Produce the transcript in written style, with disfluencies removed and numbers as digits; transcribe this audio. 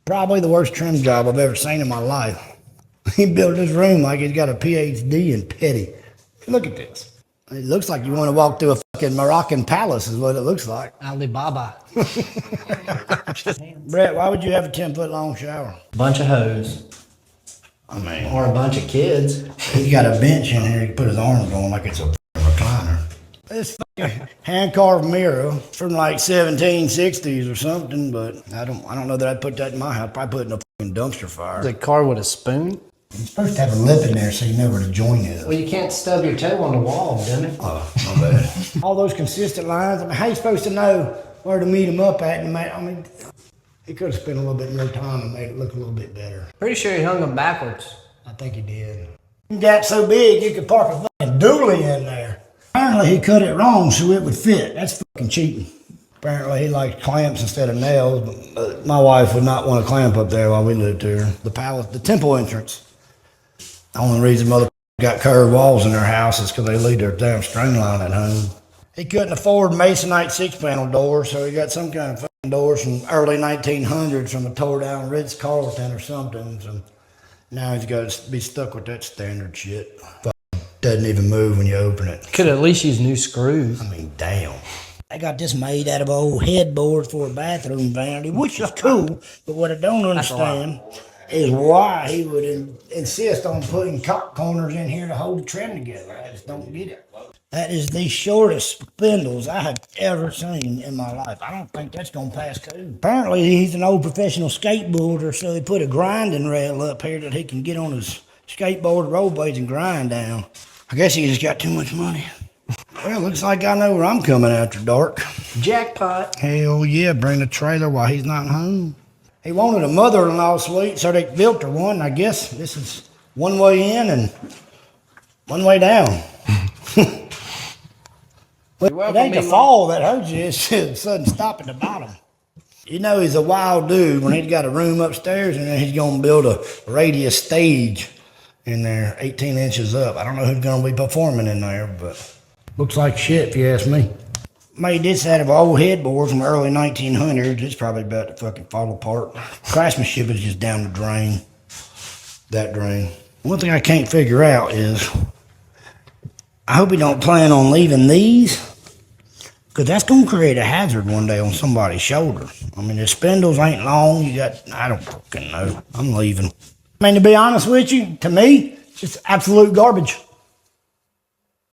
Probably the worst trim job I've ever seen in my life. He built this room like he's got a PhD in petty. Look at this. It looks like you want to walk through a fucking Moroccan palace is what it looks like. Alibaba. Brett, why would you have a 10-foot long shower? Bunch of hoes. I mean, Or a bunch of kids. he's got a bench in here. He can put his arms on like it's a recliner. This fucking hand-carved mirror from like 1760s or something, but I don't know that I'd put that in my house. Probably put it in a fucking dumpster fire. The car with a spoon? You're supposed to have a lip in there so you know where the joint is. Well, you can't stub your toe on the wall, damn it. Oh, my bad. All those consistent lines. I mean, how you supposed to know where to meet them up at? And I mean, he could have spent a little bit more time and made it look a little bit better. Pretty sure he hung them backwards. I think he did. That's so big you could park a fucking dually in there. Apparently he cut it wrong so it would fit. That's fucking cheating. Apparently he likes clamps instead of nails, but my wife would not want a clamp up there while we lived here. The palace, the temple entrance. The only reason mother got curved walls in their house is because they leave their damn string line at home. He couldn't afford Masonite 6-panel doors, so he got some kind of fucking doors from early 1900s from a tore down Ritz-Carlton or something. So now he's got to be stuck with that standard shit. Doesn't even move when you open it. Could at least use new screws. I mean, damn. I got this made out of old headboard for a bathroom vanity, which is cool, but what I don't understand is why he would insist on putting cock corners in here to hold the trim together. I just don't get it. That is the shortest spindles I have ever seen in my life. I don't think that's going to pass code. Apparently, he's an old professional skateboarder, so he put a grinding rail up here that he can get on his skateboard rollerblades and grind down. I guess he just got too much money. Well, looks like I know where I'm coming after dark. Jackpot. Hell yeah, bring the trailer while he's not home. He wanted a mother-in-law suite, so they built her one. I guess this is one way in and one way down. It ain't the fall that hurts you, it's the sudden stop at the bottom. You know he's a wild dude when he's got a room upstairs and then he's going to build a radius stage in there 18 inches up. I don't know who's going to be performing in there, but looks like shit if you ask me. Made this out of old headboard from the early 1900s. It's probably about to fucking fall apart. Craftsmanship is just down the drain. That drain. One thing I can't figure out is, I hope he don't plan on leaving these, because that's going to create a hazard one day on somebody's shoulder. I mean, the spindles ain't long. I don't fucking know. I'm leaving. I mean, to be honest with you, to me, it's just absolute garbage.